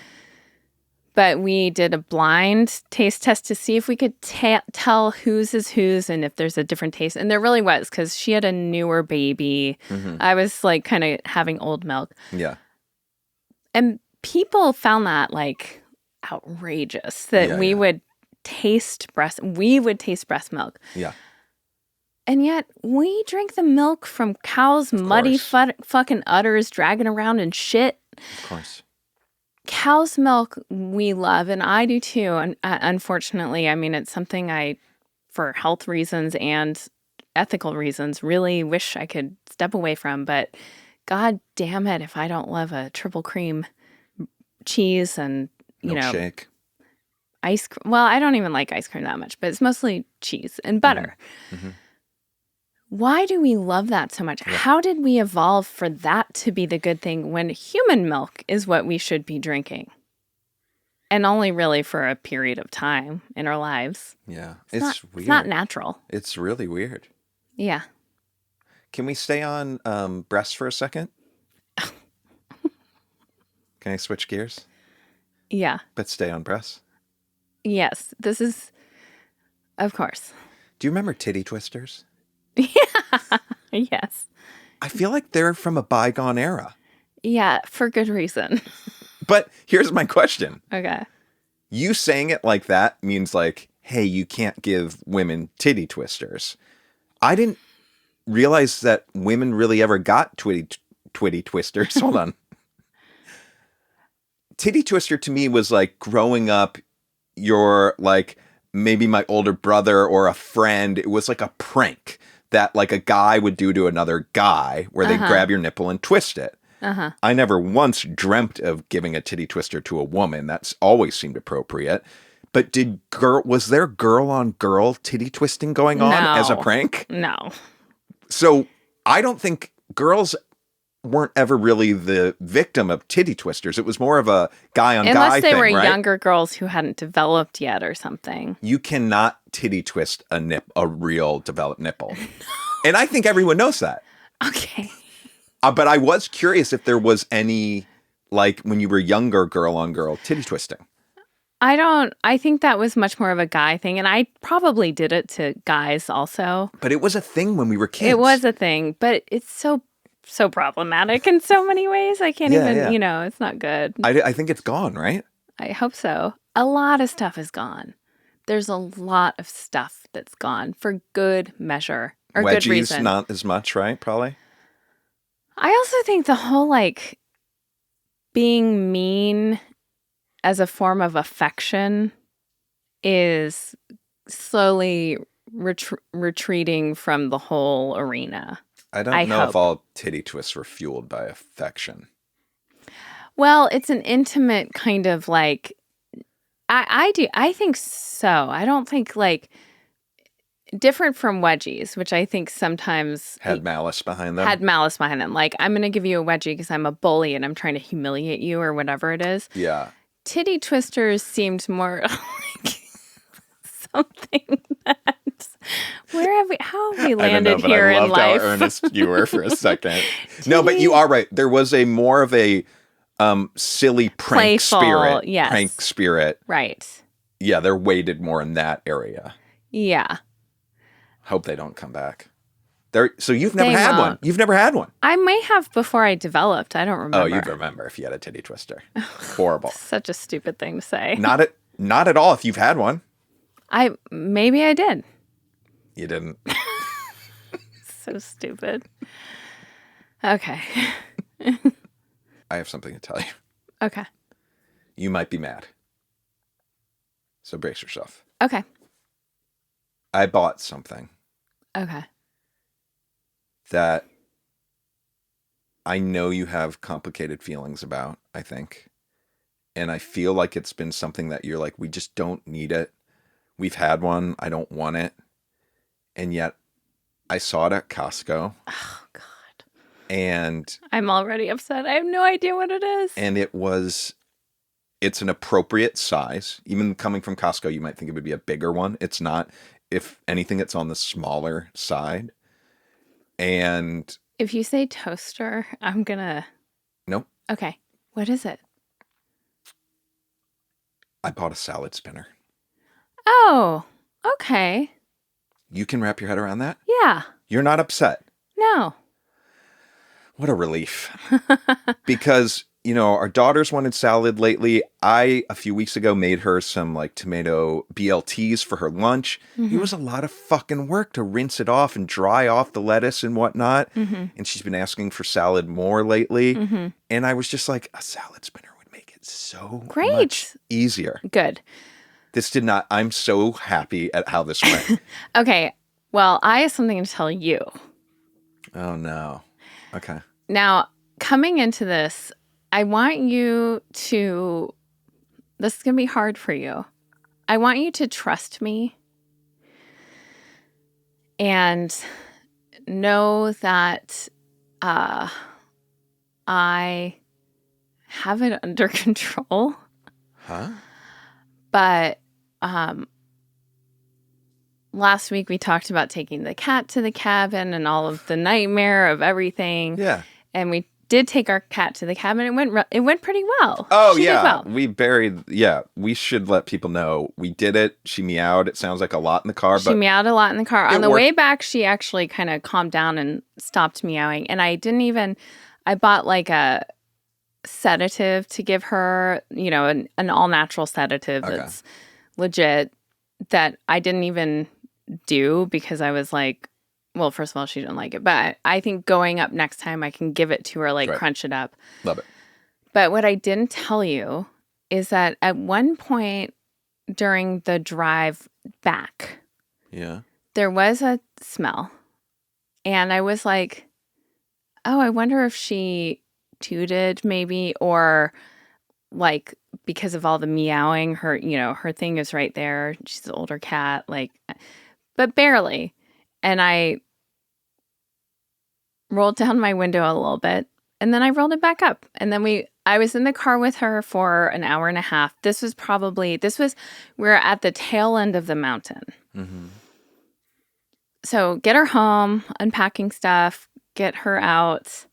But we did a blind taste test to see if we could tell whose is whose and if there's a different taste. And there really was, because she had a newer baby. Mm-hmm. I was like kind of having old milk. Yeah. And people found that like outrageous that we would taste breast milk. Yeah. And yet we drink the milk from cows' muddy fucking udders dragging around and shit. Of course. Cow's milk we love, and I do too. And unfortunately, I mean, it's something I, for health reasons and ethical reasons, really wish I could step away from. But God damn it, if I don't love a triple cream cheese and, milkshake. Ice cream. Well, I don't even like ice cream that much, but it's mostly cheese and butter. Mm-hmm. Why do we love that so much? Yeah. How did we evolve for that to be the good thing when human milk is what we should be drinking? And only really for a period of time in our lives. Yeah. It's weird. It's not natural. It's really weird. Yeah. Can we stay on breasts for a second? Can I switch gears? Yeah. But stay on breasts? Yes. This is, of course. Do you remember Titty Twisters? Yeah. Yes. I feel like they're from a bygone era. Yeah, for good reason. But here's my question. Okay. You saying it like that means like, hey, you can't give women titty twisters. I didn't realize that women really ever got twitty twisters. Hold on. Titty twister to me was like growing up, you're like maybe my older brother or a friend. It was like a prank that like a guy would do to another guy where they grab your nipple and twist it. I never once dreamt of giving a titty twister to a woman. That's always seemed appropriate. But was there girl on girl titty twisting going on as a prank? No. So I don't think girls weren't ever really the victim of titty twisters. It was more of a guy on guy thing, right? Unless they were younger girls who hadn't developed yet or something. You cannot titty twist a real developed nipple. And I think everyone knows that. Okay. But I was curious if there was any, like when you were younger, girl on girl titty twisting. I think that was much more of a guy thing. And I probably did it to guys also. But it was a thing when we were kids. It was a thing, but it's so problematic in so many ways. I can't it's not good. I think it's gone, right? I hope so. A lot of stuff is gone. There's a lot of stuff that's gone for good measure or good reason. Wedgies, not as much, right? Probably. I also think the whole like being mean as a form of affection is slowly retreating from the whole arena. I don't know if all titty twists were fueled by affection. Well, it's an intimate kind of like, I think so. I don't think like, different from wedgies, which I think sometimes had malice behind them. Like, I'm going to give you a wedgie because I'm a bully and I'm trying to humiliate you or whatever it is. Yeah. Titty twisters seemed more like something that, how have we landed here in life? I loved how earnest you were for a second. No, but you are right. There was a more of a silly prank spirit. Yes. Prank spirit. Right. Yeah, they're weighted more in that area. Yeah. Hope they don't come back. So you've never had one. You've never had one. I may have before I developed. I don't remember. Oh, you'd remember if you had a titty twister. Horrible. Such a stupid thing to say. Not at all if you've had one. Maybe I did. You didn't. So stupid. Okay. I have something to tell you. Okay. You might be mad. So brace yourself. Okay. I bought something Okay. that I know you have complicated feelings about, I think. And I feel like it's been something that you're like, we just don't need it. We've had one. I don't want it. And yet I saw it at Costco Oh, God. and I'm already upset. I have no idea what it is. it's an appropriate size. Even coming from Costco, you might think it would be a bigger one. It's not. If anything, it's on the smaller side. And If you say toaster, I'm gonna... nope, Okay. What is it? I bought a salad spinner. Oh, okay. You can wrap your head around that? Yeah. You're not upset. No. What a relief. Because, our daughter's wanted salad lately. I, a few weeks ago, made her some like tomato BLTs for her lunch. It was a lot of fucking work to rinse it off and dry off the lettuce and whatnot. And she's been asking for salad more lately. And I was just like, a salad spinner would make it so much easier. Good. This did not. I'm so happy at how this went. Okay. Well, I have something to tell you. Oh, no. Okay. Now, coming into this, I want you to... This is going to be hard for you. I want you to trust me and know that I have it under control. Huh? But last week we talked about taking the cat to the cabin and all of the nightmare of everything. Yeah. And we did take our cat to the cabin. It went pretty well. Oh, She did yeah. well. We should let people know. We did it. She meowed. It sounds like a lot in the car. She meowed a lot in the car. On the worked. way back, she actually kind of calmed down and stopped meowing. And I bought like a sedative to give her, an all-natural sedative that's legit that I didn't even do because I was like, well, first of all, she didn't like it. But I think going up next time, I can give it to her, like crunch it up. Love it. But what I didn't tell you is that at one point during the drive back, there was a smell. And I was like, oh, I wonder if she tooted maybe, or like because of all the meowing, her thing is right there. She's an older cat, but barely. And I rolled down my window a little bit and then I rolled it back up. And then I was in the car with her for an hour and a half. We're at the tail end of the mountain. Mm-hmm. So get her home, unpacking stuff, get her out.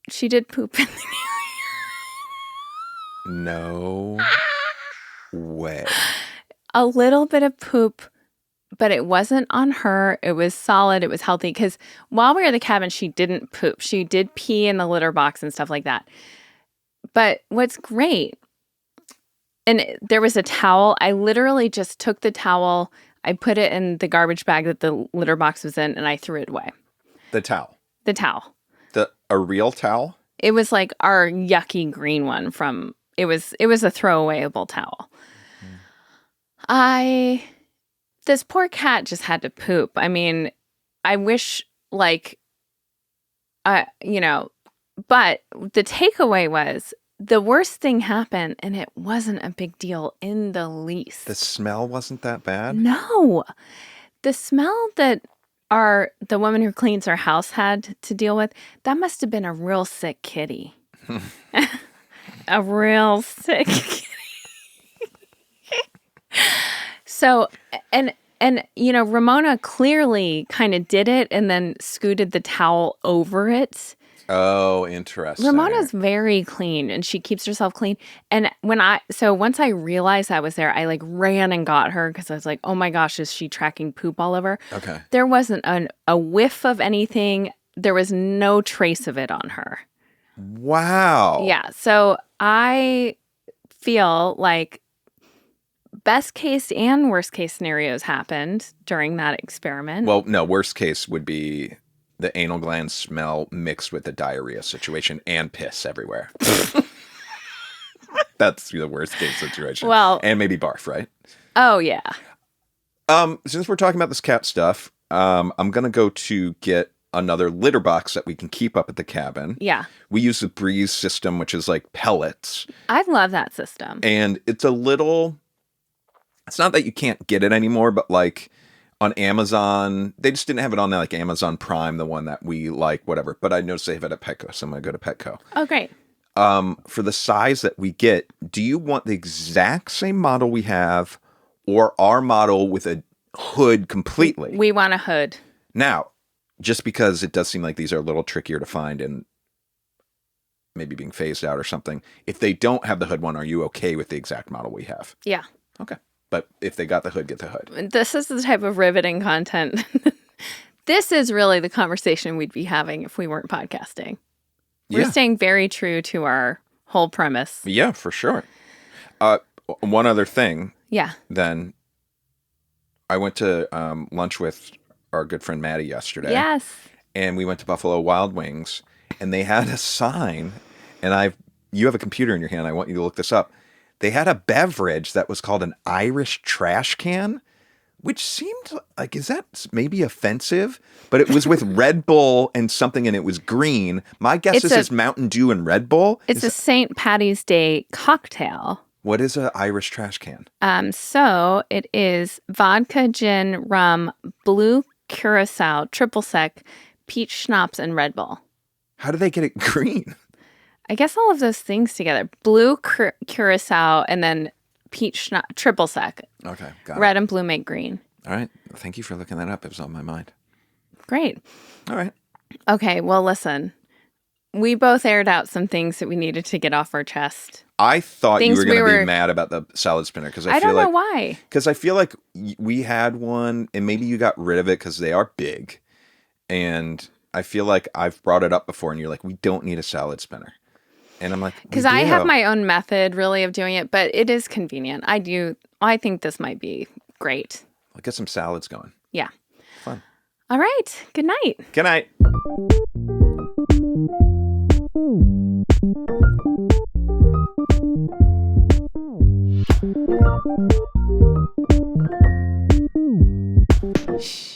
She did poop in the No way. A little bit of poop, but it wasn't on her. It was solid. It was healthy. Because while we were at the cabin, she didn't poop. She did pee in the litter box and stuff like that. But what's great, and there was a towel. I literally just took the towel. I put it in the garbage bag that the litter box was in, and I threw it away. The towel. The towel. A real towel? It was like our yucky green one from... It was a throwawayable towel. This poor cat just had to poop. I mean, I wish but the takeaway was the worst thing happened and it wasn't a big deal in the least. The smell wasn't that bad? No. The smell that the woman who cleans our house had to deal with, that must have been a real sick kitty. A real sick kitty. So, and Ramona clearly kind of did it and then scooted the towel over it. Oh, interesting. Ramona's very clean and she keeps herself clean. And once I realized I was there, I ran and got her because I was like, oh my gosh, is she tracking poop all over? Okay. There wasn't a whiff of anything. There was no trace of it on her. Wow. Yeah. So I feel like best case and worst case scenarios happened during that experiment. Well, no, worst case would be the anal gland smell mixed with the diarrhea situation and piss everywhere. That's the worst case situation. Well, and maybe barf, right? Oh, yeah. Since we're talking about this cat stuff, I'm going to go to get another litter box that we can keep up at the cabin. Yeah. We use the Breeze system, which is like pellets. I love that system. And it's it's not that you can't get it anymore, but like on Amazon, they just didn't have it on like Amazon Prime, the one that we like, whatever. But I noticed they have it at Petco, so I'm going to go to Petco. Oh, great. For the size that we get, do you want the exact same model we have or our model with a hood completely? We want a hood. Now, just because it does seem like these are a little trickier to find and maybe being phased out or something, if they don't have the hood one, are you okay with the exact model we have? Yeah. Okay. But if they got the hood, get the hood. This is the type of riveting content. This is really the conversation we'd be having if we weren't podcasting. We're staying very true to our whole premise. Yeah, for sure. One other thing. Yeah. Then I went to lunch with our good friend Maddie yesterday. Yes. And we went to Buffalo Wild Wings, and they had a sign, and you have a computer in your hand. I want you to look this up. They had a beverage that was called an Irish trash can, which seemed like, is that maybe offensive? But it was with Red Bull and something, and it was green. My guess is Mountain Dew and Red Bull. It's a St. Patty's Day cocktail. What is an Irish trash can? So it is vodka, gin, rum, blue curacao, triple sec, peach schnapps, and Red Bull. How do they get it green? I guess all of those things together. Blue curacao and then peach triple sec. Okay, got Red and blue make green. All right. Thank you for looking that up. It was on my mind. Great. All right. Okay, well, listen. We both aired out some things that we needed to get off our chest. I thought you were going to be mad about the salad spinner because I don't know why. Because I feel like we had one and maybe you got rid of it because they are big. And I feel like I've brought it up before and you're like, we don't need a salad spinner. And I'm like, because I have my own method really of doing it, but it is convenient. I think this might be great. I'll get some salads going. Yeah. Fun. All right. Good night. Good night. Shh.